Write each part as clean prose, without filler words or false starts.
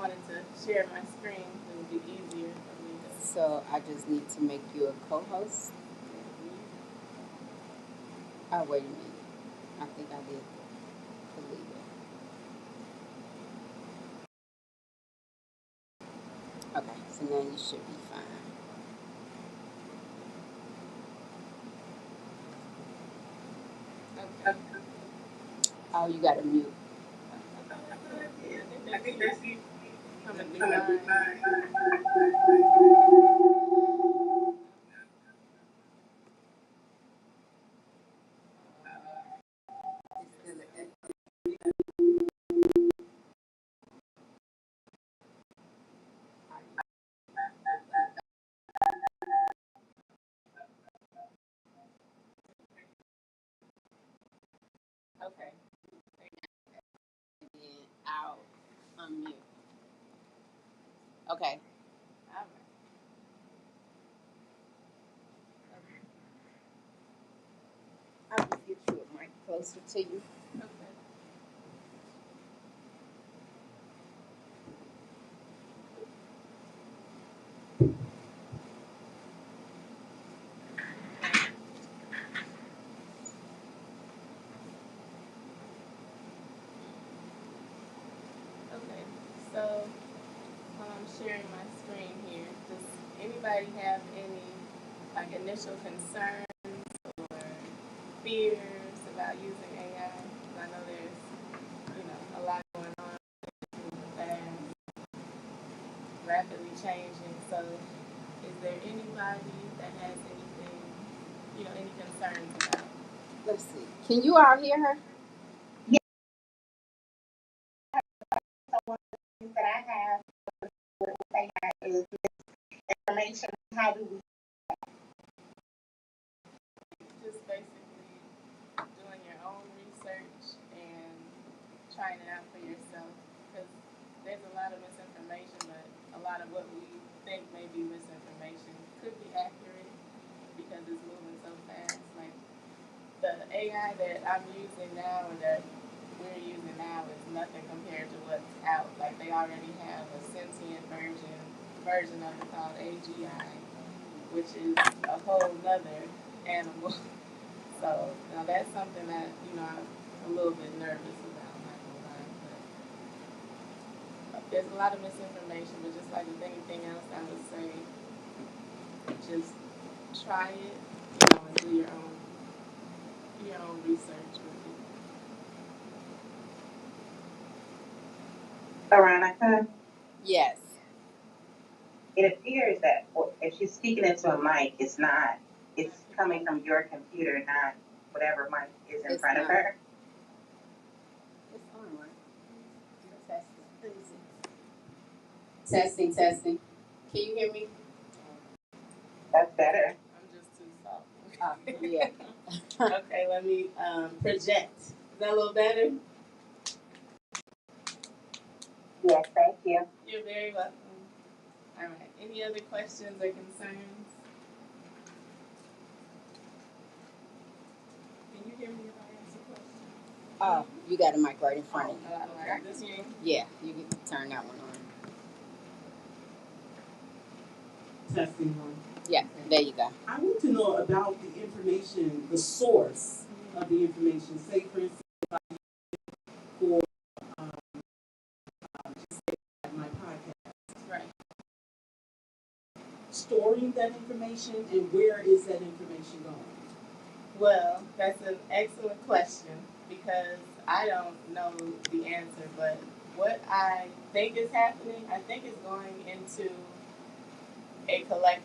wanted to share my screen. It would be easier for me to. So I just need to make you a co-host. Oh, wait a minute. I think I did delete it. Okay, so now you should be fine. Okay. Oh, you got to mute. I think that's you. Coming through mine. Okay. And I'll unmute. Okay. All right. I'll just get you a mic closer to you. Okay. Okay. So while I'm sharing my screen here, does anybody have any like initial concerns or fears about using AI? I know there's, a lot going on, moving fast, rapidly changing. So is there anybody that has anything, any concerns about? Let's see. Can you all hear her? So one of the things that I have with AI is information. How do we Just basically doing your own research and trying it out for yourself, because there's a lot of misinformation, but a lot of what we think may be misinformation could be accurate because it's moving so fast. Like the AI that I'm using now or that we're using now is nothing compared to what's out. Like they already have a sentient version of it called AGI, which is a whole nother animal. So now that's something that I'm a little bit nervous about. I'm not gonna lie, but there's a lot of misinformation. But just like with anything else, I would say just try it, and do your own research with it. Veronica, Yes. it appears that if she's speaking into a mic, it's coming from your computer, not whatever mic is in It's front of not. her. It's on, right? Testing. Testing. Can you hear me? That's better. I'm just too soft. Yeah. Okay, let me project. Is that a little better? Yes, thank you. You're very welcome. All right. Any other questions or concerns? Can you hear me if I ask a question? Oh, you got a mic right in front of you. Okay. This one? Yeah, you can turn that one on. Testing one. Yeah, there you go. I want to know about the information, the source of the information. Say, for instance, for just say my podcast, Right. storing that information, and where is that information going? Well, that's an excellent question because I don't know the answer, but what I think is happening, I think is going into a collective.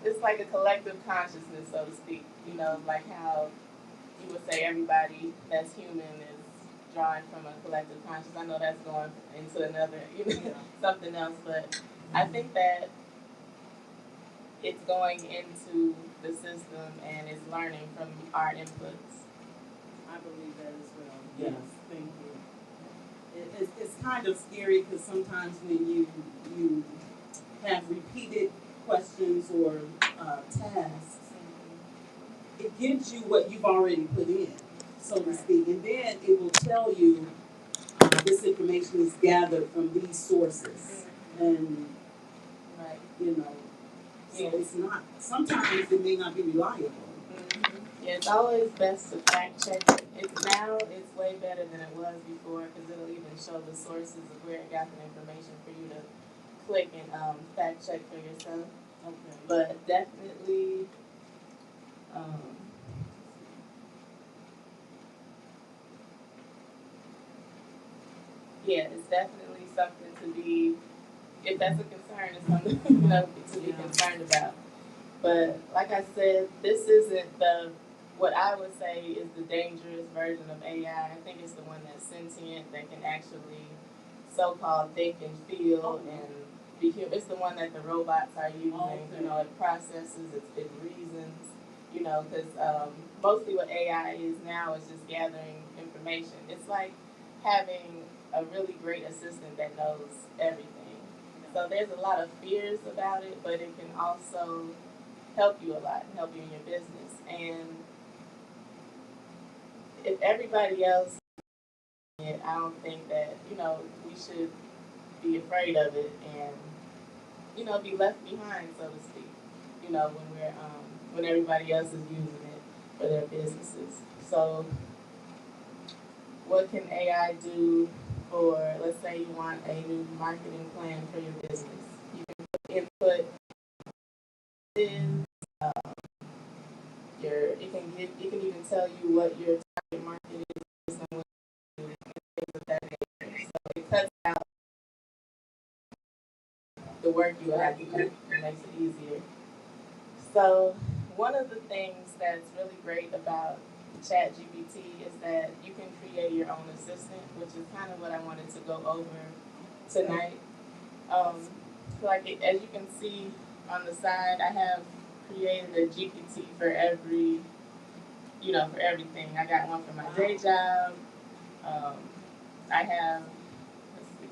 It's like a collective consciousness, so to speak. Like how you would say everybody that's human is drawing from a collective consciousness. I know that's going into another, something else, but I think that it's going into the system and it's learning from our inputs. I believe that as well. Yes, thank you. It's kind of scary because sometimes when you have repeated questions or tasks, it gives you what you've already put in, so to speak, and then it will tell tell you this information is gathered from these sources, and Right. you know, so Yeah. it's not. Sometimes it may not be reliable. Yeah, it's always best to fact check it. It's way better than it was before because it'll even show the sources of where it got the information for you to click and fact check for yourself. Okay. But definitely, yeah, it's definitely something to be. If that's a concern, it's something to be concerned about. But like I said, this isn't what I would say is the dangerous version of AI. I think it's the one that's sentient, that can actually so-called think and feel and be human. It's the one that the robots are using. Okay. It processes, it reasons. Because mostly what AI is now is just gathering information. It's like having a really great assistant that knows everything. So there's a lot of fears about it, but it can also help you a lot, help you in your business. And if everybody else, I don't think that, we should be afraid of it and, be left behind, so to speak, when everybody else is using it for their businesses. So what can AI do for, let's say you want a new marketing plan for your business? You can put input in, it can even tell you what your target market is and what you do and things of that nature. So it cuts out the work you would have to do. It makes it easier. So one of the things that's really great about ChatGPT is that you can create your own assistant, which is kind of what I wanted to go over tonight. As you can see on the side, I have created a GPT for for everything. I got one for my day job. I have, let's see,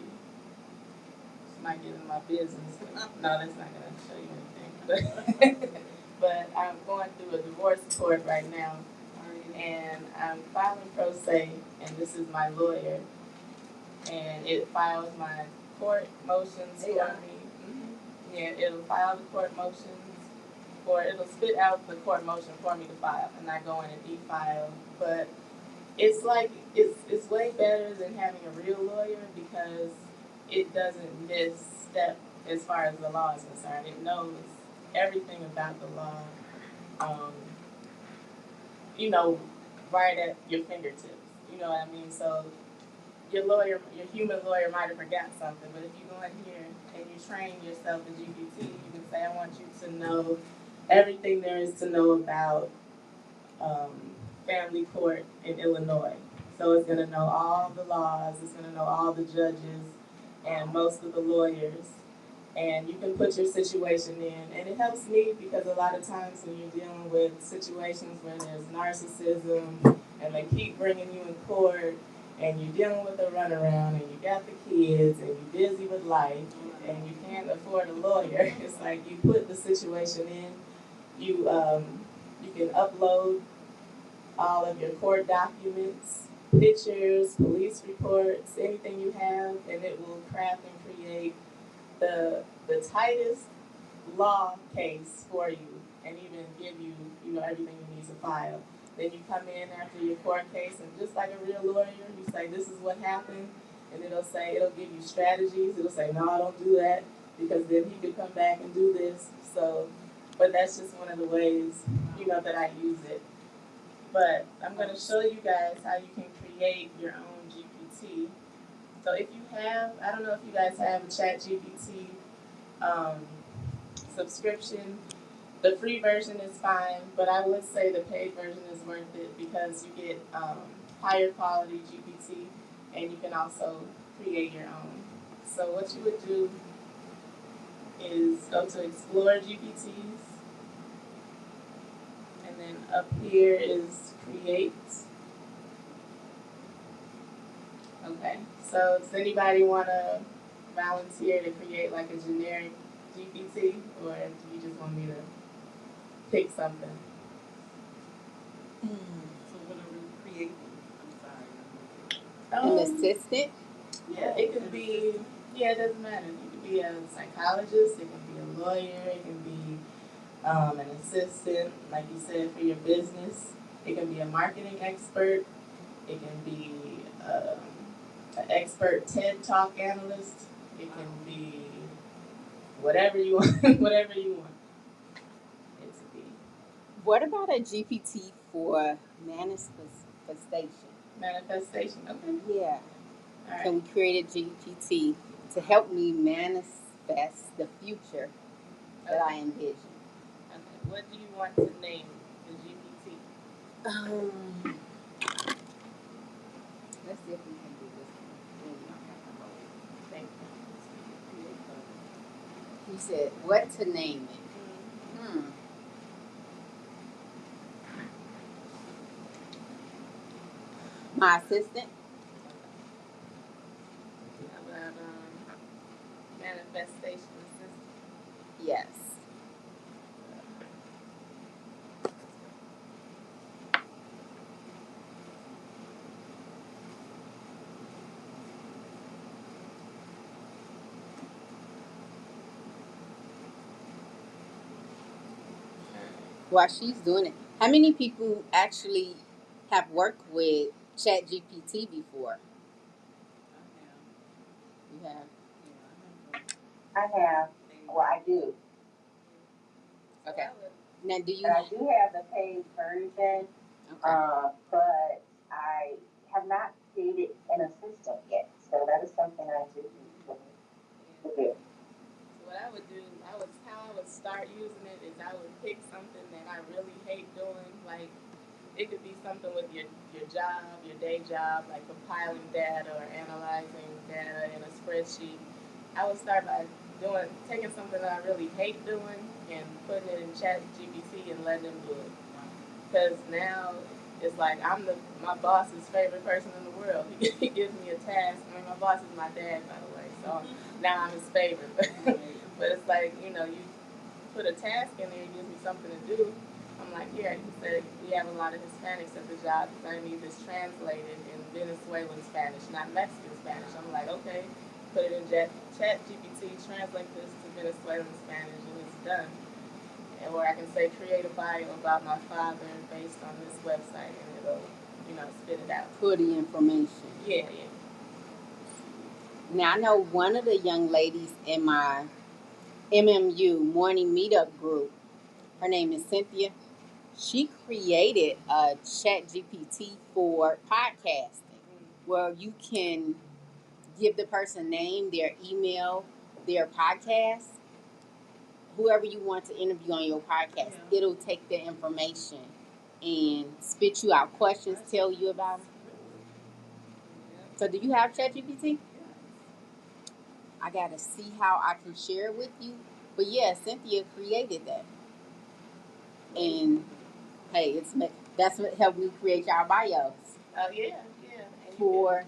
this might get in my business. No, that's not going to show you anything. But I'm going through a divorce court right now, and I'm filing pro se, and this is my lawyer, and it files my court motions for me. Yeah, it'll file the court motions, or it'll spit out the court motion for me to file, and I go in and e-file. But it's way better than having a real lawyer because it doesn't miss step as far as the law is concerned. It knows everything about the law, um, right at your fingertips. You know what I mean? So your human lawyer might have forgot something, but if you go in here and you train yourself in GPT, you can say, I want you to know everything there is to know about um, family court in Illinois. So it's going to know all the laws, it's going to know all the judges and most of the lawyers. And you can put your situation in. And it helps me because a lot of times when you're dealing with situations where there's narcissism and they keep bringing you in court and you're dealing with a runaround and you got the kids and you're busy with life and you can't afford a lawyer, it's like you put the situation in. You can upload all of your court documents, pictures, police reports, anything you have, and it will craft and create the tightest law case for you and even give you, everything you need to file. Then you come in after your court case and just like a real lawyer, you say, this is what happened, and it'll give you strategies. It'll say, no, don't do that, because then he could come back and do this. So, but that's just one of the ways, that I use it. But I'm going to show you guys how you can create your own GPT. So if you have, I don't know if you guys have a ChatGPT subscription. The free version is fine, but I would say the paid version is worth it because you get higher quality GPT and you can also create your own. So what you would do is go to Explore GPTs, and then up here is Create. Okay, so does anybody want to volunteer to create like a generic GPT, or do you just want me to pick something? So what are we creating? I'm sorry. An assistant? Yeah, it could be. Yeah, it doesn't matter. You could be a psychologist. It can be a lawyer. It can be an assistant, like you said, for your business. It can be a marketing expert. It can be an expert TED Talk analyst. It can be whatever you want. Whatever you want it to be. What about a GPT for manifestation? Manifestation. Okay. Yeah. All right. Can we create a GPT to help me manifest the future that I envision? Okay. What do you want to name the GPT? Um, let's see if we can do this one. Then we don't have to hold. Thank He said, what to name it? you. My assistant? How about manifestation assistant? Yes. While she's doing it, how many people actually have worked with ChatGPT before? You have? I have, well, I do. Okay. Now, do you? And I do have the paid version, Okay. but I have not created an assistant yet. So that is something I do need to do. So what I would do, how I would start using it is I would pick something that I really hate doing. Like it could be something with your job, your day job, like compiling data or analyzing data in a spreadsheet. I would start by taking something that I really hate doing and putting it in Chat GPT and letting them do it. Because now it's like my boss's favorite person in the world. He gives me a task. I mean, my boss is my dad, by the way, so now I'm his favorite. But it's like you put a task in there, it gives me something to do. I'm like, here, he said we have a lot of Hispanics at the job, so I need this translated in Venezuelan Spanish, not Mexican Spanish. I'm like, okay, put it in Chat GPT, translate this to Venezuelan Spanish, and it's done. Or I can say create a bio about my father based on this website, and it'll, spit it out. For the information. Yeah, yeah. Now I know one of the young ladies in my MMU morning meetup group. Her name is Cynthia. She created a Chat GPT for podcasting, where you can give the person name, their email, their podcast, whoever you want to interview on your podcast. Yeah. It'll take the information and spit you out questions, tell you about them. So, do you have ChatGPT? I gotta see how I can share it with you. But yeah, Cynthia created that, and hey, that's what helped me create our bios Oh yeah, yeah. for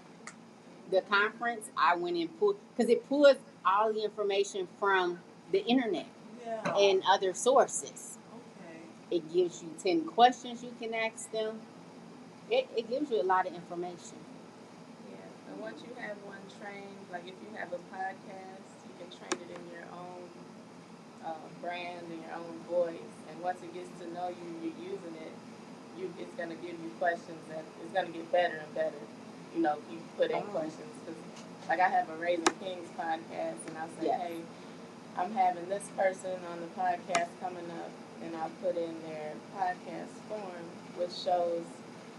the conference. I went and pulled because it pulls all the information from the internet Yeah. and other sources. Okay. It gives you 10 questions you can ask them. It gives you a lot of information. Yeah. And once you have one trained, like if you have a podcast, you can train it in your own brand and your own voice. And once it gets to know you, you're using it. It's gonna give you questions that it's gonna get better and better. If you put in questions, because like I have a Raising Kings podcast, and I'll say, Yes. hey, I'm having this person on the podcast coming up, and I'll put in their podcast form, which shows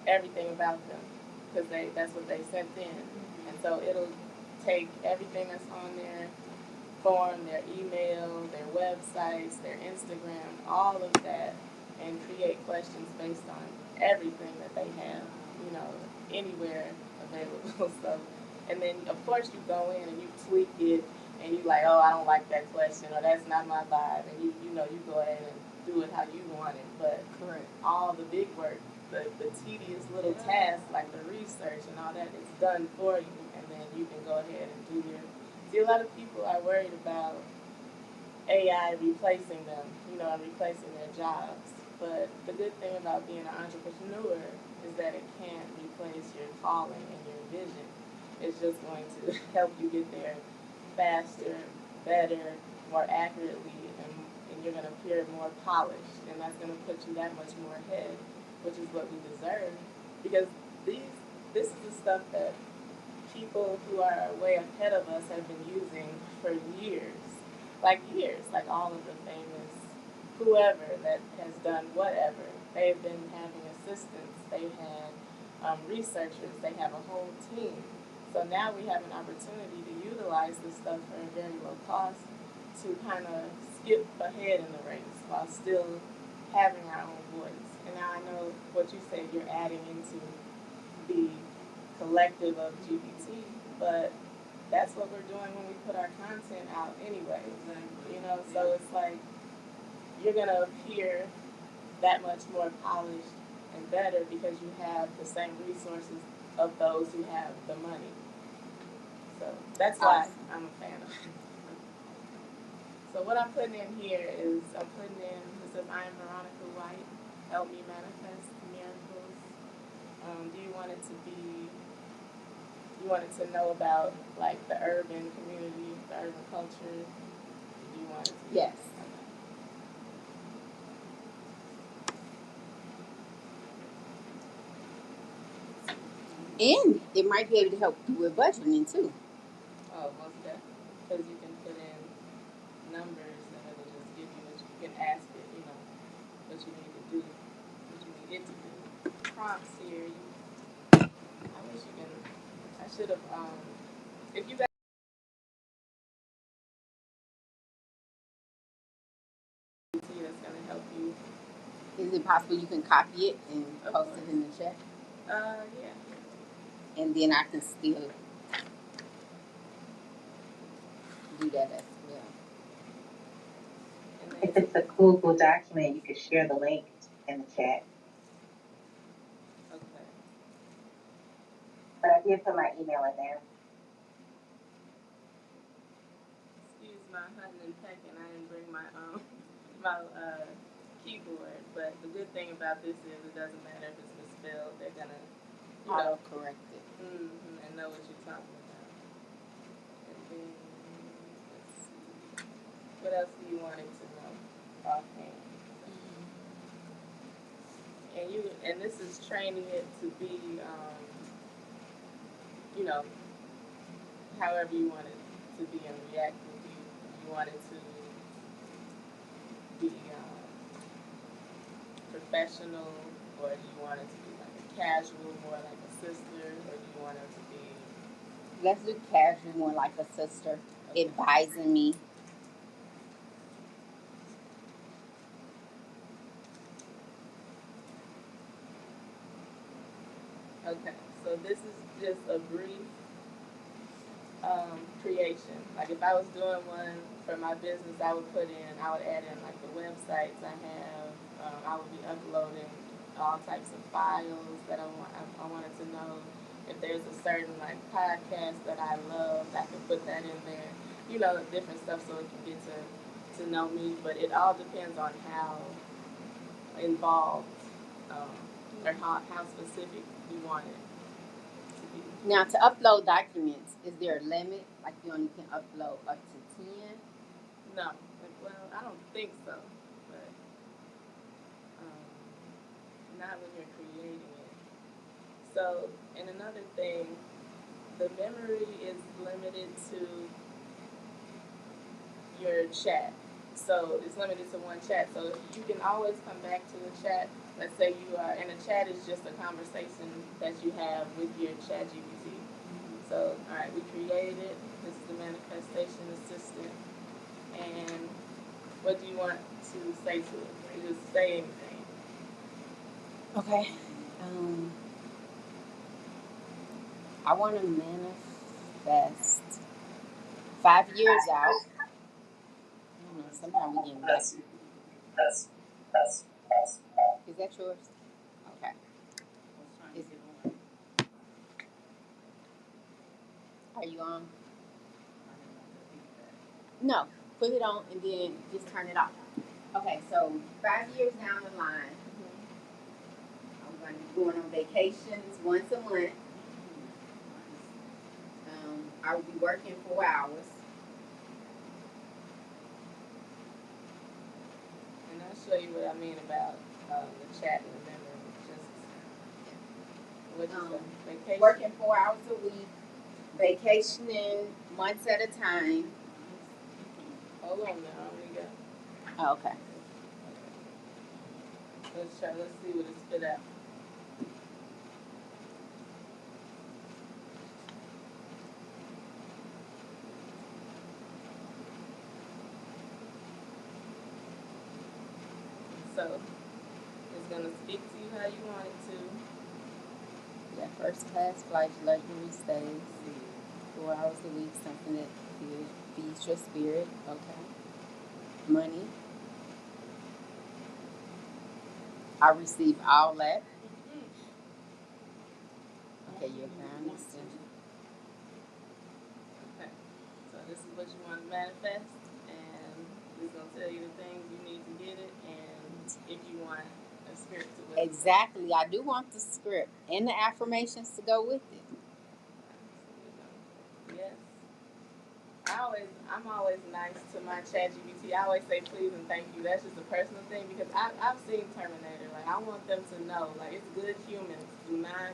everything about them, because that's what they sent in, and so it'll take everything that's on their form, their email, their websites, their Instagram, all of that, and create questions based on everything that they have, anywhere available. So, and then of course you go in and you tweak it, and you like, oh, I don't like that question, or that's not my vibe, and you go ahead and do it how you want it. But Correct. all the big work, the tedious little tasks like the research and all that, is done for you, and then you can go ahead and do your. See, a lot of people are worried about AI replacing them, and replacing their jobs. But the good thing about being an entrepreneur is that it can't replace your calling and your vision. It's just going to help you get there faster, better, more accurately, and you're going to appear more polished. And that's going to put you that much more ahead, which is what we deserve. Because these, this is the stuff that people who are way ahead of us have been using for years. Like years, like all of the famous whoever that has done whatever. They've been having assistants, they've had researchers, they have a whole team. So now we have an opportunity to utilize this stuff for a very low cost to kind of skip ahead in the race while still having our own voice. And now I know what you said, you're adding into the collective of GPT, but that's what we're doing when we put our content out anyway. You know, so it's like you're gonna appear that much more polished and better because you have the same resources of those who have the money. So that's why I'm a fan of it. So what I'm putting in here is I'm putting in, it says, I am Veronica White, help me manifest miracles. Do you want it to be, you want it to know about like the urban community, the urban culture? Do you want it to be? Yes. And it might be able to help you with budgeting too. Oh, most definitely. Because you can put in numbers and it'll just give you what you can ask it, you know, what you need to do, what you need it to do. Prompts here. I wish you can. I should have. If you guys see, that's gonna help you. Is it possible you can copy it and post it in the chat? Yeah. And then I can still do that as well. If it's a Google document, you could share the link in the chat. Okay. But I did put my email in there. Excuse my hunting and pecking. I didn't bring my my keyboard, but the good thing about this is it doesn't matter if it's misspelled. They're gonna auto correct it. And know what you're talking about. And then let's see. What else do you want it to know offhand? And this is training it to be you know, however you want it to be and react with you. You want it to be professional, or do you want it to be like a casual, more like a sister, or do you want it to be? Let's do casual, more like a sister, advising me. Okay, so this is just a brief creation. Like if I was doing one for my business, I would add in like the websites I have. I would be uploading all types of files that I wanted to know. If there's a certain like podcast that I love, I can put that in there. You know, different stuff so it can get to know me. But it all depends on how involved or how specific you want it to be. Now, to upload documents, is there a limit? Like you only can upload up to 10? No, well, I don't think so, but not when you're creating it. So, and another thing, the memory is limited to your chat. So it's limited to one chat. So you can always come back to the chat. Let's say you are, and a chat is just a conversation that you have with your chat GPT. So, all right, we created it. This is the manifestation assistant. And what do you want to say to it? You just say anything. Okay. I want to manifest 5 years out. I don't know, somehow we get messy. Is that yours? Okay. Are you on? No. Put it on and then just turn it off. Okay, so 5 years down the line, I'm going be going on vacations once a month. I will be working 4 hours. And I'll show you what I mean about the chat and the memory. Just what you say, vacation. Working 4 hours a week, vacationing months at a time. Hold on now, we got. Oh, okay. Let's try. Let's see what it spit out. So it's gonna speak to you how you want it to. Yeah, first class flights, luxury stays, 4 hours a week, something that feeds your spirit. Okay. Money. I receive all that. Okay, your ground is centered. Okay. So this is what you want to manifest, and it's gonna tell you the things you need to get it, and if you want a spirit to whisper. Exactly. I do want the script and the affirmations to go with it. Yes. I'm always nice to my chat GPT. I always say please and thank you. That's just a personal thing because I've seen Terminator. Like I want them to know, like it's good humans. Do not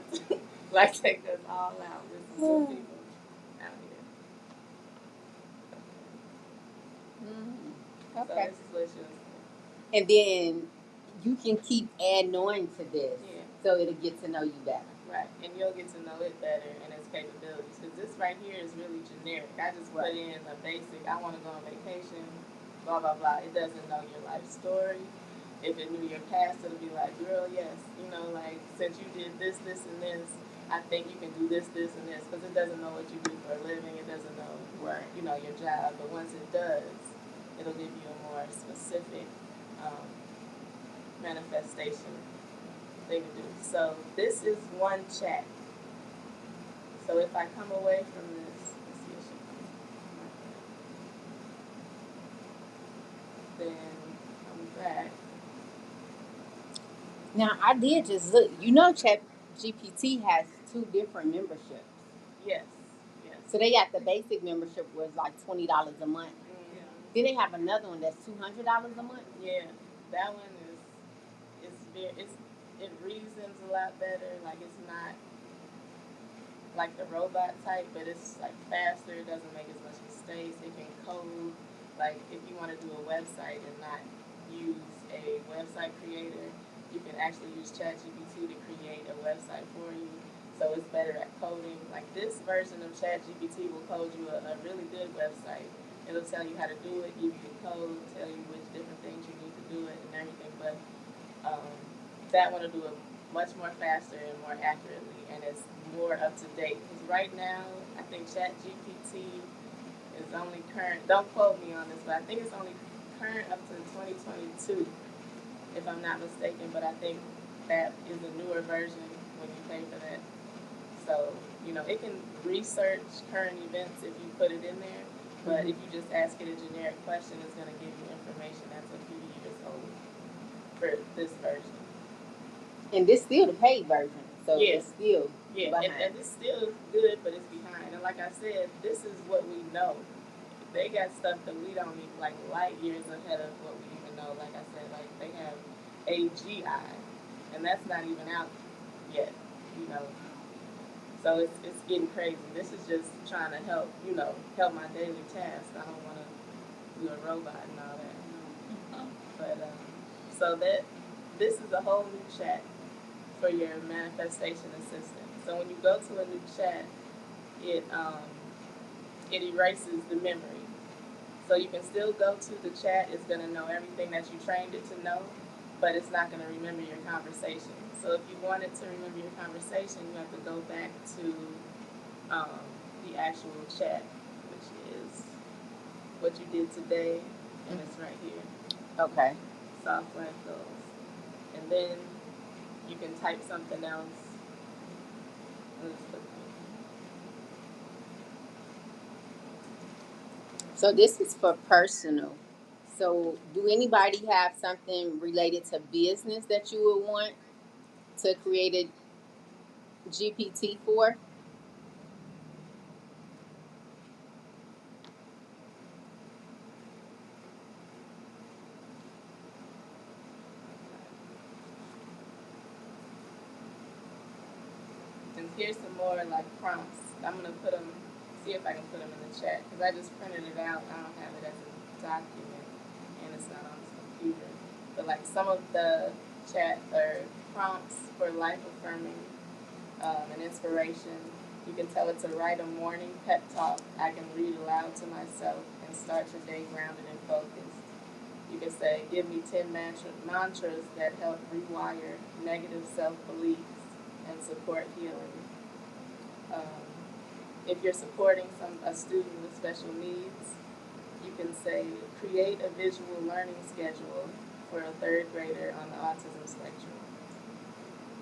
like take us all out. This is good people out here. Mm-hmm. Okay. So this is what she's. And then you can keep adding on to this, Yeah. so it'll get to know you better. Right, and you'll get to know it better and its capabilities. Because this right here is really generic. I just put in a basic, I want to go on vacation, blah, blah, blah. It doesn't know your life story. If it knew your past, it'll be like, girl, yes, you know, like, since you did this, this, and this, I think you can do this, this, and this. Because it doesn't know what you do for a living. It doesn't know, you know, your job. But once it does, it'll give you a more specific manifestation thing to do. So this is one chat. So if I come away from this, let's see if she comes. Then I'm back. Now I did just look. You know, Chat GPT has 2 different memberships. Yes. Yes. So they got the basic membership was like $20 a month. Mm-hmm. Then they have another one that's $200 a month. Yeah, that one is it reasons a lot better. Like it's not like the robot type, but it's like faster. It doesn't make as much mistakes. It can code. Like if you want to do a website and not use a website creator, you can actually use ChatGPT to create a website for you. So it's better at coding. Like this version of ChatGPT will code you a really good website. It'll tell you how to do it, give you the code, tell you which different things you need to do it and everything. But um, that one will do it much more faster and more accurately, and it's more up to date. Because right now, I think ChatGPT is only current. Don't quote me on this, but I think it's only current up to 2022, if I'm not mistaken. But I think that is a newer version when you pay for that. So you know, it can research current events if you put it in there. But if you just ask it a generic question, it's going to give you information that's a few years old for this version. And this still the paid version, so it's still behind. And it's still good, but it's behind. And like I said, this is what we know. They got stuff that we don't even like light years ahead of what we even know. Like I said, like they have AGI, and that's not even out yet. You know, so it's getting crazy. This is just trying to help, you know, help my daily task. I don't want to do a robot and all that. But so that this is a whole new chat for your manifestation assistant. So when you go to a new chat, it it erases the memory. So you can still go to the chat. It's going to know everything that you trained it to know, but it's not going to remember your conversation. So if you wanted to remember your conversation, you have to go back to the actual chat, which is what you did today, and it's right here. Okay. Software goals. And then you can type something else. So this is for personal. So do anybody have something related to business that you would want to create a GPT for? And here's some more like prompts. I'm gonna put them, see if I can put them in the chat because I just printed it out. I don't have it as a document, and it's not on this computer. But like some of the chat or prompts for life affirming and inspiration. You can tell it to write a morning pep talk I can read aloud to myself and start your day grounded and focused. You can say, give me 10 mantras that help rewire negative self beliefs and support healing. Um, if you're supporting a student with special needs, you can say, create a visual learning schedule for a third grader on the autism spectrum.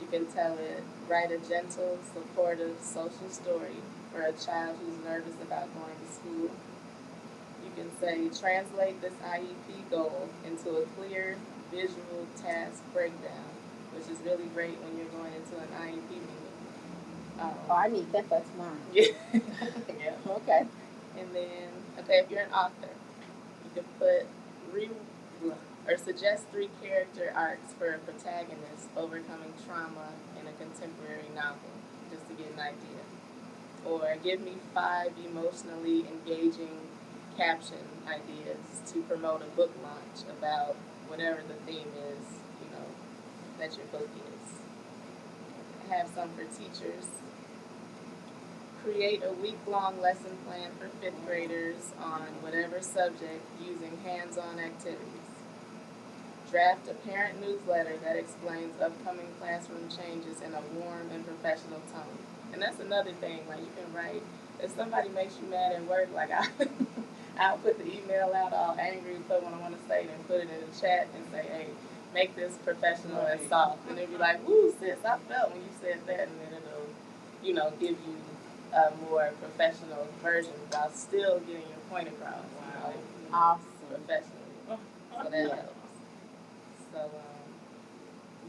You can tell it, write a gentle, supportive social story for a child who's nervous about going to school. You can say, translate this IEP goal into a clear visual task breakdown, which is really great when you're going into an IEP meeting. Oh, I need that for tomorrow. Yeah. Yeah. Okay. And then, okay, if you're an author, you can put or suggest 3 character arcs for a protagonist overcoming trauma in a contemporary novel, just to get an idea. Or give me 5 emotionally engaging caption ideas to promote a book launch about whatever the theme is, that your book is. I have some for teachers. Create a week-long lesson plan for 5th graders on whatever subject using hands-on activities. Draft a parent newsletter that explains upcoming classroom changes in a warm and professional tone. And that's another thing, like you can write, if somebody makes you mad at work, like I'll put the email out all angry, put what I want to say, then put it in the chat and say, hey, make this professional and soft. And they'll be like, woo, sis, I felt when you said that. And then it'll, give you a more professional version while still getting your point across. Wow. Awesome. Professionally. So that helps. So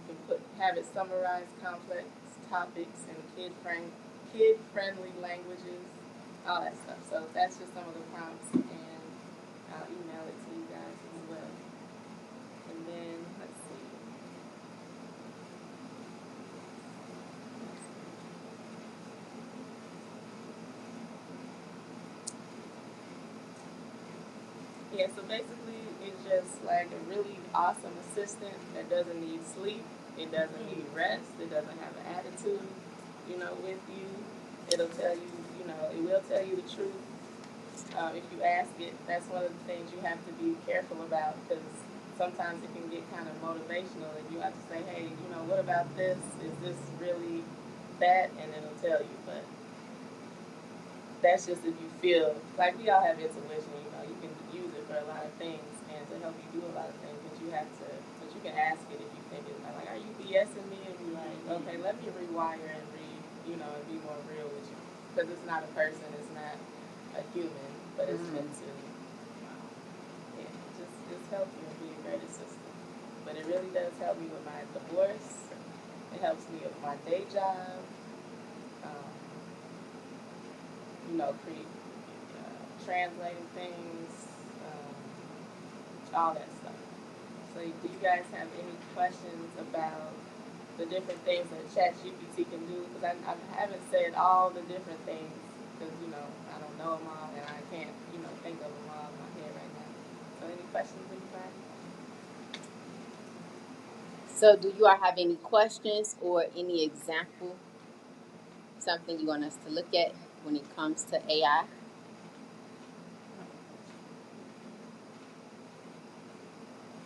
you can have it summarize complex topics in kid friendly languages, all that stuff. So that's just some of the prompts, and I'll email it to you guys as well. And then let's see. Yeah, so basically it's just like a really awesome assistant that doesn't need sleep, it doesn't need rest, it doesn't have an attitude, with you. It'll tell you, it will tell you the truth. If you ask it, that's one of the things you have to be careful about because sometimes it can get kind of motivational and you have to say, hey, what about this? Is this really that? And it'll tell you, but that's just if you feel like we all have intuition, you can use it for a lot of things and to help you do a lot of things, but you can ask it if you think it's like, are you BSing me? And be like, okay, let me rewire and and be more real with you. Because it's not a person, it's not a human, but it's meant to, just help you and be a great assistant. But it really does help me with my divorce. It helps me with my day job. Um, translating things, all that stuff. So do you guys have any questions about the different things that ChatGPT can do? Because I haven't said all the different things because, I don't know them all and I can't, think of them all in my head right now. So any questions, anybody? So, do you all have any questions or any example, something you want us to look at when it comes to AI?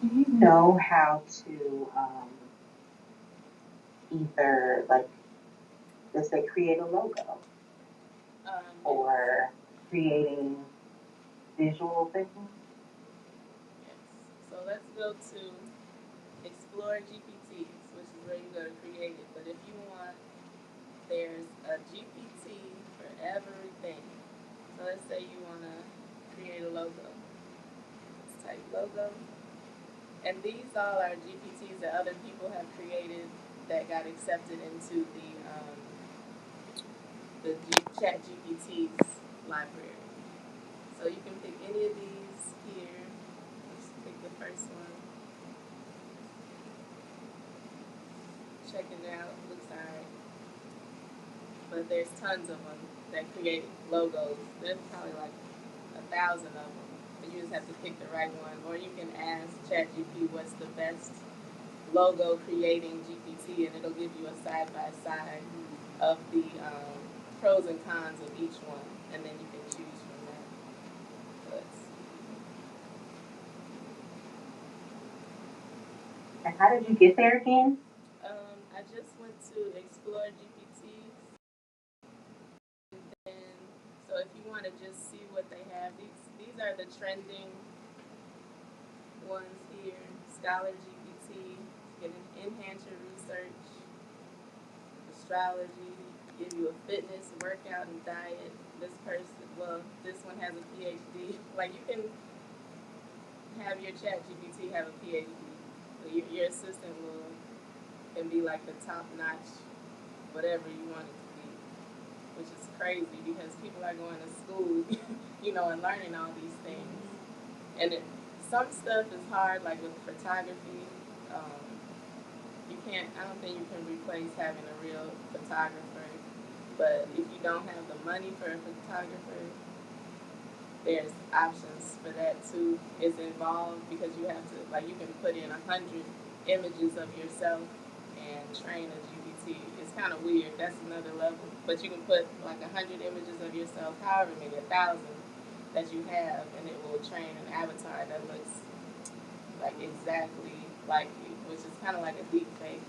Do you know how to either, like, let's say, create a logo or creating visual things? Yes. So let's go to Explore GPTs, which is where you go to create it. But if you want, there's a GPT for everything. So let's say you want to create a logo. Let's type logo. And these all are GPTs that other people have created that got accepted into the Chat GPT's library. So you can pick any of these here. Let's pick the first one. Check it out. Looks alright. But there's tons of them that create logos. There's probably like 1,000 of them. But you just have to pick the right one. Or you can ask ChatGPT what's the best logo creating GPT, and it'll give you a side by side of the pros and cons of each one, and then you can choose from that. Let's see. And how did you get there again? I just went to Explore GPT, and so if you want to just see what they have, these are the trending ones here. Scholar GPT, get an enhance your research, astrology, give you a fitness, workout, and diet. This person, well, this one has a PhD. Like you can have your Chat GPT have a PhD. So your assistant can be like the top notch, whatever you want it to be, which is crazy because people are going to school, and learning all these things. And some stuff is hard, like with photography. I don't think you can replace having a real photographer. But if you don't have the money for a photographer, there's options for that too. It's involved because you have to, like, you can put in 100 images of yourself and train a GPT. It's kind of weird. That's another level. But you can put like 100 images of yourself, however many, 1,000 that you have, and it will train an avatar that looks like exactly like you, which is kind of like a deep fake.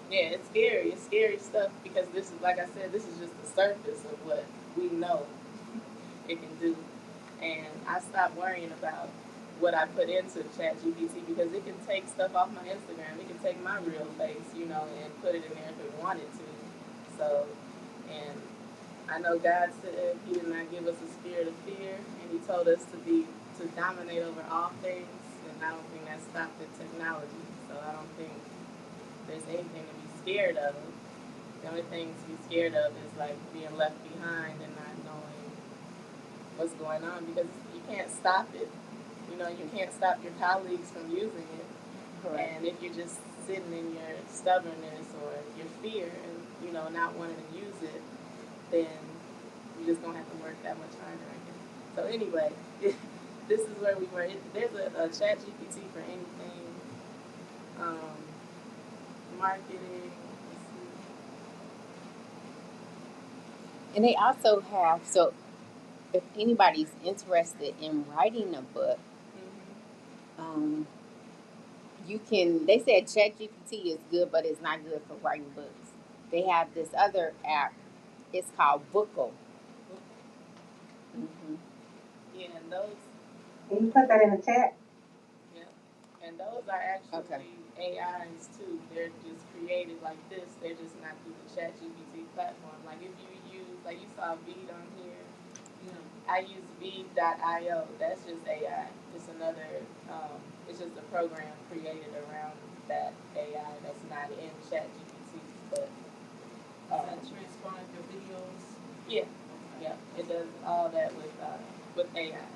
Yeah, it's scary. It's scary stuff because this is, like I said, this is just the surface of what we know it can do. And I stopped worrying about what I put into ChatGPT because it can take stuff off my Instagram. It can take my real face, and put it in there if it wanted to. So, and I know God said He did not give us a spirit of fear, and He told us to dominate over all things. And I don't think that stopped the technology. So I don't think there's anything to be scared of. The only thing to be scared of is like being left behind and not knowing what's going on because you can't stop it. You can't stop your colleagues from using it. Correct. And if you're just sitting in your stubbornness or your fear and not wanting to use it, then you're just gonna have to work that much harder, I guess. So anyway, this is where we were. There's a Chat GPT for anything. Marketing. And they also have, so if anybody's interested in writing a book, they said ChatGPT is good, but it's not good for writing books. They have this other app. It's called Bookle. Yeah, and those. Can you put that in the chat? Yeah, and those are actually AIs too. They're just created like this. They're just not through the ChatGPT platform. Like if you use, like you saw Veed on here. I use Veed.io. That's just AI. It's another. It's just a program created around that AI that's not in ChatGPT, but. Does that transcribe your videos? Yeah, yeah. It does all that with AI.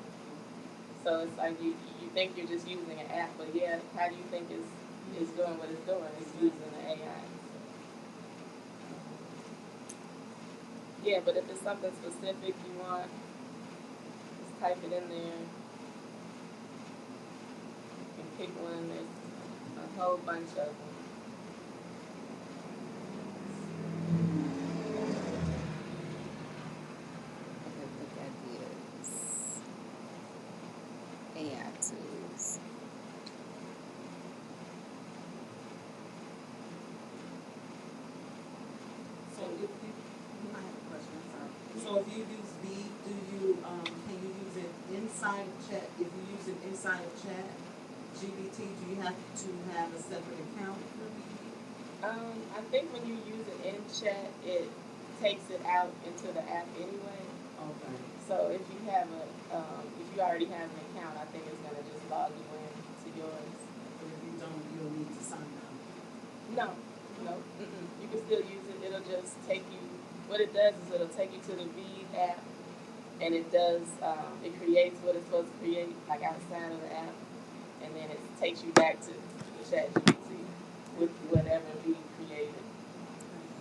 So it's like you think you're just using an app, but yeah, how do you think it's doing what it's doing? It's using the AI. Yeah, but if it's something specific you want, just type it in there. You can pick one. There's a whole bunch of them. AI tools. So if I have a question, I'm sorry. So if you use Veed, can you use it inside of Chat? If you use it inside of Chat GPT, do you have to have a separate account for Veed? I think when you use it in Chat, it takes it out into the app anyway. Okay. So if you already have an account, I think it's gonna just log you in to yours. But if you don't, you'll need to sign up. No, no, you can still use it. It'll just take you. What it does is it'll take you to the Bead app, and it does. It creates what it's supposed to create, like outside of the app, and then it takes you back to the ChatGPT with whatever being created.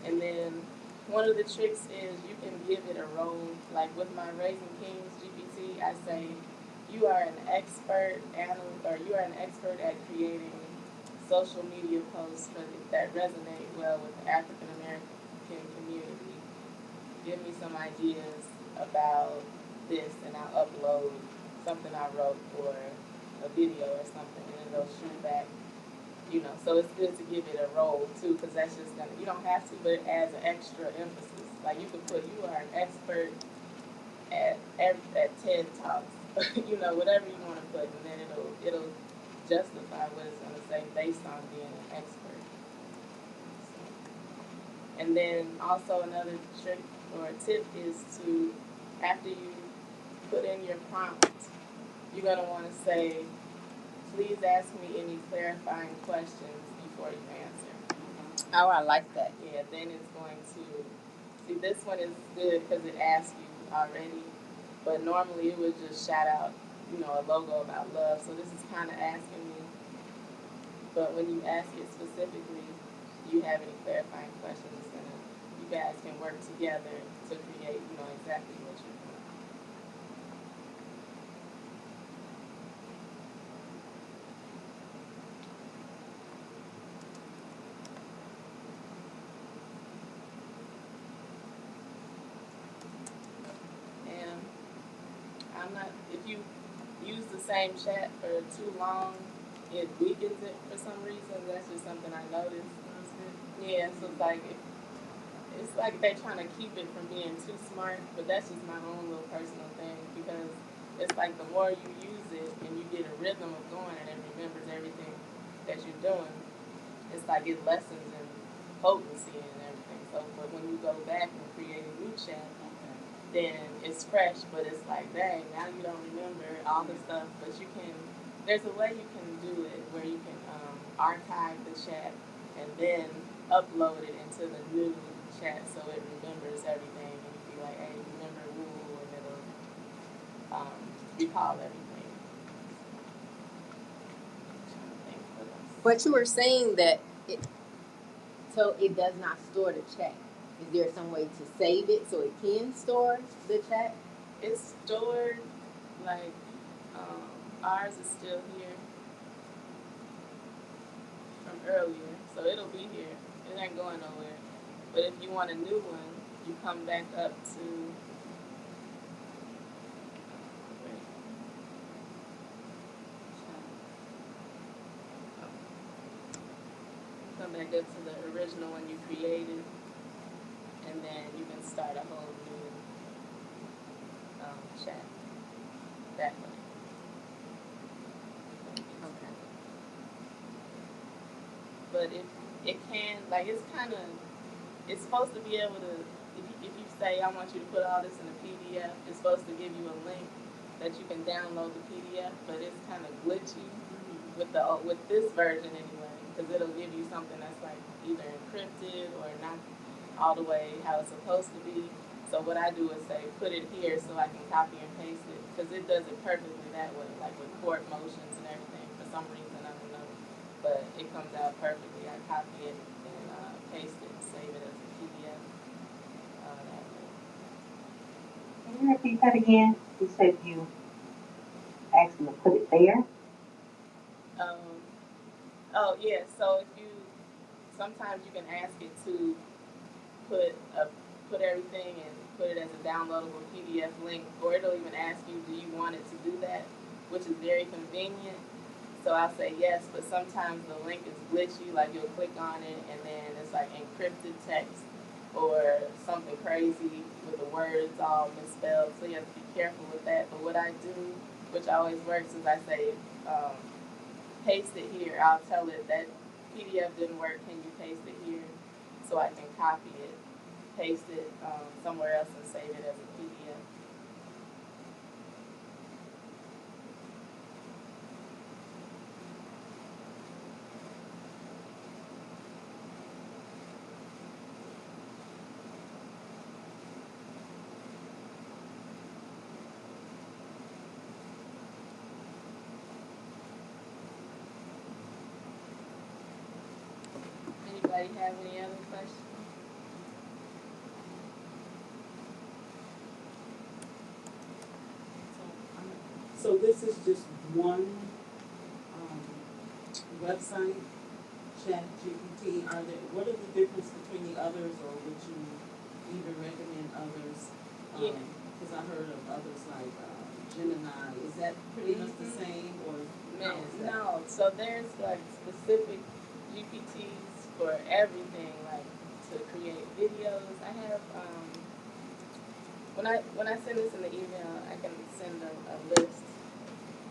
And then one of the tricks is you can give it a role. Like with my Raising Kings GPT, I say you are an expert analyst, or you are an expert at creating social media posts that resonate well with the African American community. Give me some ideas about this, and I'll upload something I wrote or a video or something, and it'll shoot back. So it's good to give it a role too, because that's just gonna. You don't have to, but it adds an extra emphasis. Like you could put, you are an expert at TED Talks, whatever you want to put, and then it'll justify what it's gonna say based on being an expert. And then also another trick or a tip is to, after you put in your prompt, you're going to want to say, please ask me any clarifying questions before you answer. Oh, I like that. Yeah, then it's going to, see, this one is good because it asks you already, but normally it would just shout out, a logo about love. So this is kind of asking me, but when you ask it specifically, do you have any clarifying questions? It's gonna, you guys can work together to create, exactly what you want. And I'm not, if you use the same chat for too long, it weakens it for some reason. That's just something I noticed. Yeah, so it's like they're trying to keep it from being too smart, but that's just my own little personal thing, because it's like the more you use it and you get a rhythm of going and it remembers everything that you're doing, it's like it lessens in potency and everything. So, but when you go back and create a new chat, then it's fresh, but it's like, dang, now you don't remember all the stuff, but there's a way you can do it where you can archive the chat and then upload it into the new chat so it remembers everything, and you be like, hey, remember woo, and it'll recall everything. I'm trying to think what else. But you were saying that so it does not store the chat. Is there some way to save it so it can store the chat? It's stored, like, ours is still here from earlier, so it'll be here. It ain't going nowhere. But if you want a new one, you come back up to, come back up to the original one you created, and then you can start a whole new chat that way. Okay. But it can, like, it's supposed to be able to, if you say, I want you to put all this in a PDF, it's supposed to give you a link that you can download the PDF, but it's kind of glitchy with this version anyway, because it'll give you something that's like either encrypted or not all the way how it's supposed to be. So what I do is say, put it here so I can copy and paste it, because it does it perfectly that way, like with court motions and everything. For some reason, I don't know, but it comes out perfectly. I copy it and paste it and save it as a PDF that way. Can you repeat that again? You said you asked them to put it there? Oh yeah, so sometimes you can ask it to put put everything and put it as a downloadable PDF link, or it'll even ask you, do you want it to do that, which is very convenient. So I'll say yes, but sometimes the link is glitchy, like you'll click on it and then it's like encrypted text or something crazy with the words all misspelled, so you have to be careful with that. But what I do, which always works, is I say, paste it here. I'll tell it that PDF didn't work, can you paste it here? So I can copy it, paste it somewhere else, and save it as a PDF. Anybody have any other questions? So this is just one um, website, Chat GPT. What are the difference between the others, or would you even recommend others? Yeah. Because I heard of others like Gemini. Is that pretty much the same, or Man, how is that? no. So there's like specific GPTs for everything, like to create videos. I have when I send this in the email, I can send a list,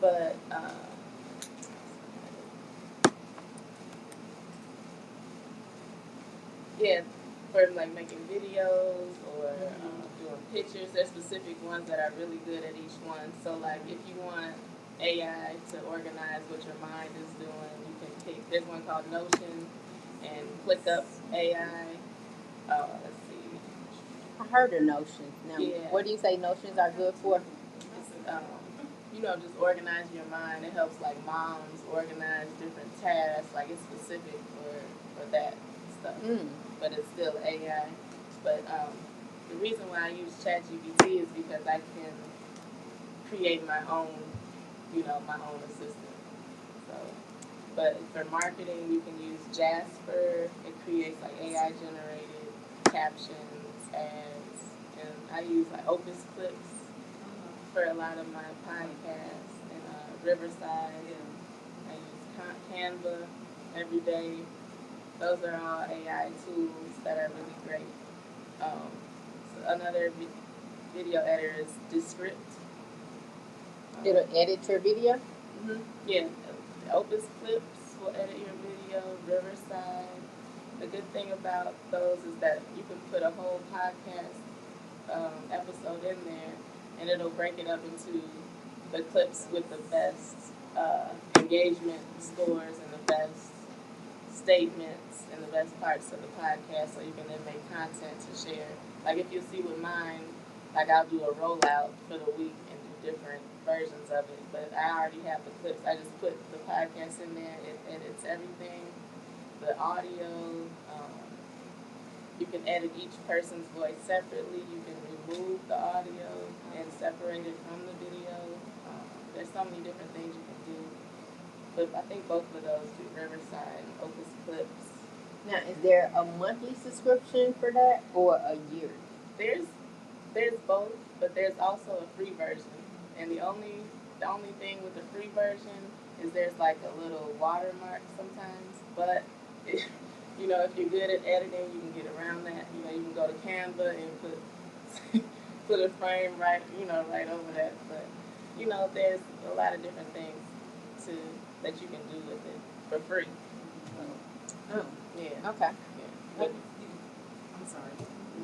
but yeah, for like making videos or doing pictures. There's specific ones that are really good at each one. So like if you want AI to organize what your mind is doing, you can pick. There's one called Notion, and click up AI. Let's see. I heard of notions. Now, Yeah. what do you say notions are good for? It's, just organize your mind. It helps like moms organize different tasks. Like it's specific for that stuff. But it's still AI. But the reason why I use ChatGPT is because I can create my own, my own assistant. So, but for marketing, you can use Jasper. It creates like AI generated captions, ads, and I use like Opus Clips for a lot of my podcasts and Riverside. I use Canva every day. Those are all AI tools that are really great. So another video editor is Descript. It'll edit your video? Yeah, Opus Clips will edit your video, Riverside. The good thing about those is that you can put a whole podcast episode in there, and it'll break it up into the clips with the best engagement scores and the best statements and the best parts of the podcast, so you can then make content to share. Like if you see with mine, like I'll do a rollout for the week and do different versions of it, but I already have the clips. I just put the podcast in there. It edits everything, the audio. You can edit each person's voice separately. You can remove the audio and separate it from the video. There's so many different things you can do. But I think both of those do Riverside and Opus Clips. Now, is there a monthly subscription for that or a year? There's both, but there's also a free version. And the only thing with the free version is there's like a little watermark sometimes. But if you're good at editing, you can get around that. You can go to Canva and put a frame right over that. But there's a lot of different things that you can do with it for free. Oh, Yeah. okay. Yeah. What if you, I'm sorry.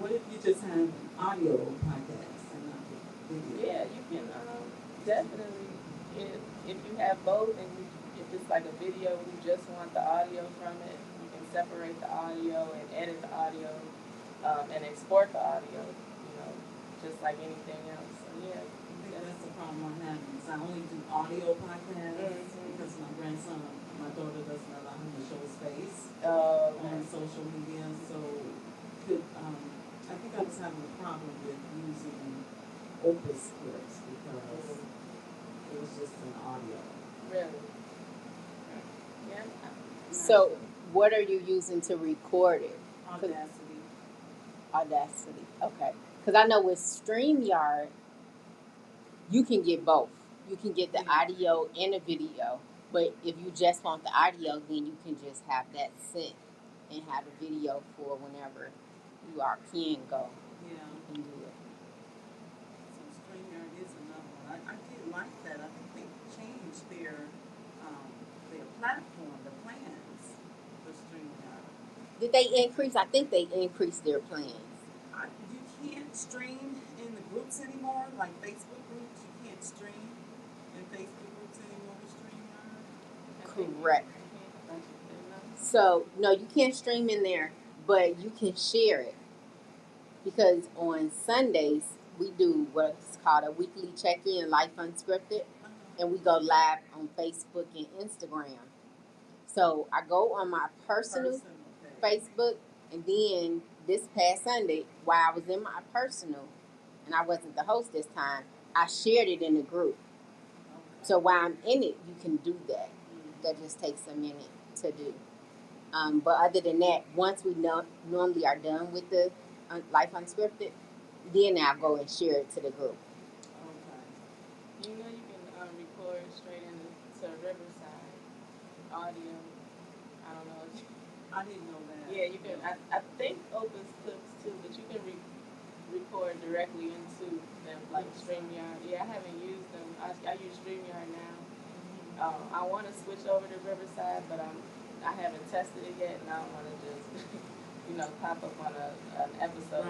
What if you just have audio podcasts and not video? Yeah, you can definitely. If you have both, and if it's like a video, you just want the audio from it, you can separate the audio and edit the audio and export the audio. Just like anything else. So yeah. I think that's the problem I'm having. Is I only do audio podcasts because my daughter doesn't allow him to show his face on social media. So I think I was having a problem with using Opus Clips because it was just an audio. Really? Yeah. So, what are you using to record it? Audacity. Okay. Because I know with StreamYard, you can get both. You can get the audio and the video. But if you just want the audio, then you can just have that set and have the video for whenever you can go and do it. So StreamYard is another one. I did like that. I think they changed their platform, the plans for StreamYard. Did they increase? I think they increased their plans. You can't stream in the groups anymore, like Facebook groups. You can't stream in Facebook groups anymore with StreamYard. Correct. So, no, you can't stream in there, but you can share it. Because on Sundays, we do what's called a weekly check-in, Life Unscripted, and we go live on Facebook and Instagram. So I go on my personal Facebook, and then this past Sunday, while I was in my personal, and I wasn't the host this time, I shared it in the group. So while I'm in it, you can do that. That just takes a minute to do. But other than that, once we normally are done with the Life Unscripted, then I'll go and share it to the group. Okay. You know you can record straight into Riverside audio. I don't know. I didn't know that. Yeah, you can. I think Opus Clips too, but you can record directly into them, like StreamYard. Yeah, I haven't used them. I use StreamYard now. I want to switch over to Riverside, but I haven't tested it yet, and I don't want to just pop up on an episode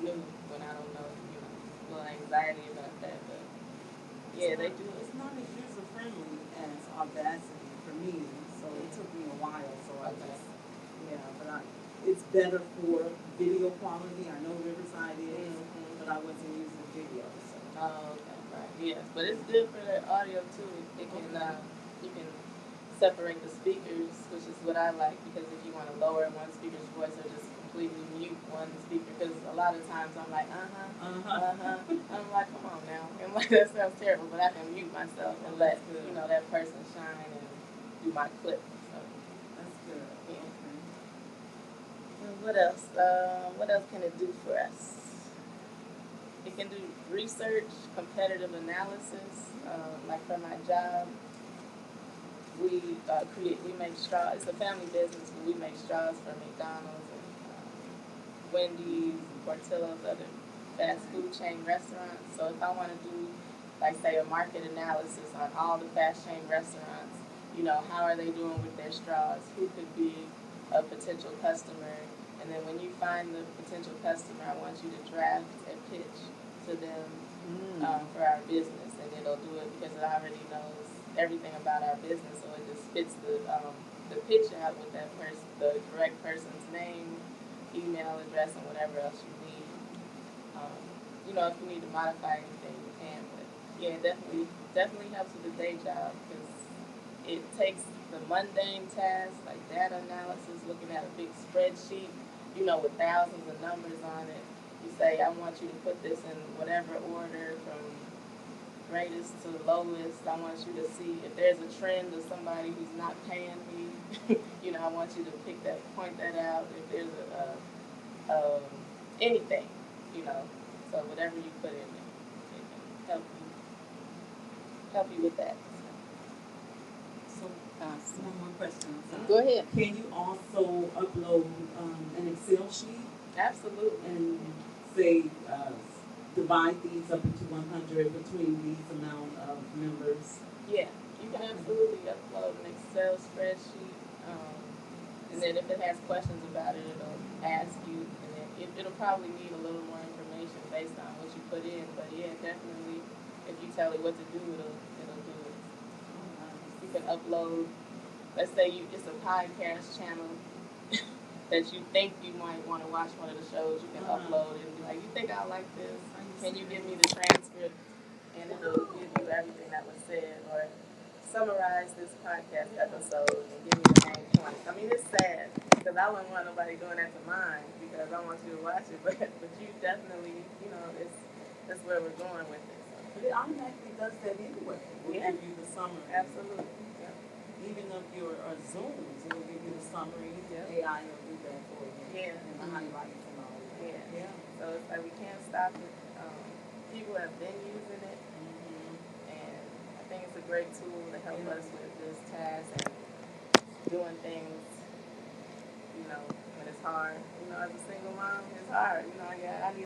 new when I don't know, a little anxiety about that. But yeah, they do. It's not as user friendly as Audacity for me, so it took me a while. So I just it's better for video quality. I know Riverside is, but I wasn't using video. So. Oh, okay, right. Yes, but it's good for the audio too. It can you can separate the speakers, which is what I like, because if you want to lower one speaker's voice or just completely mute one speaker, because a lot of times I'm like I'm like, come on now, and like that sounds terrible, but I can mute myself and let that person shine and do my clip. So that's good. Yeah. And what else? What else can it do for us? It can do research, competitive analysis. Like for my job, we make straws. It's a family business, but we make straws for McDonald's and Wendy's, Portillo's, other fast food chain restaurants. So if I want to do, like, say, a market analysis on all the fast chain restaurants, how are they doing with their straws? Who could be a potential customer? And then when you find the potential customer, I want you to draft a pitch to them for our business, and it'll do it because it already knows everything about our business, so it just spits the pitch out with that person, the correct person's name, email address, and whatever else you need. If you need to modify anything, you can. But yeah, it definitely helps with the day job because it takes the mundane tasks like data analysis, looking at a big spreadsheet, with thousands of numbers on it. You say, I want you to put this in whatever order from greatest to lowest. I want you to see if there's a trend of somebody who's not paying me. I want you to point that out. If there's anything, so whatever you put in there, it can help you with that. So, one more question. Go ahead. Can you also upload an Excel sheet? Absolutely. And say, divide these up into 100 between these amount of members? Yeah, you can absolutely upload an Excel spreadsheet. And then if it has questions about it, it'll ask you. And then it'll probably need a little more information based on what you put in. But yeah, definitely, if you tell it what to do, it'll do it. You can upload, let's say it's a podcast channel that you think you might want to watch one of the shows. You can upload it and be like, you think I like this? Can you give me the transcript? And it'll give you everything that was said, or summarize this podcast episode and give me the main points. I mean, it's sad because I wouldn't want nobody doing that to mine because I want you to watch it, but you definitely, that's where we're going with it. So. But it automatically does that anyway. It will give you the summary. Absolutely. Yeah. Even of your Zooms, it will give you the summary. Yeah. AI will do that for you. Yeah. And the highlights and all that. Yeah. So it's like we can't stop it. People have been using it, and I think it's a great tool to help us with this task and doing things, when it's hard. As a single mom, it's hard. I need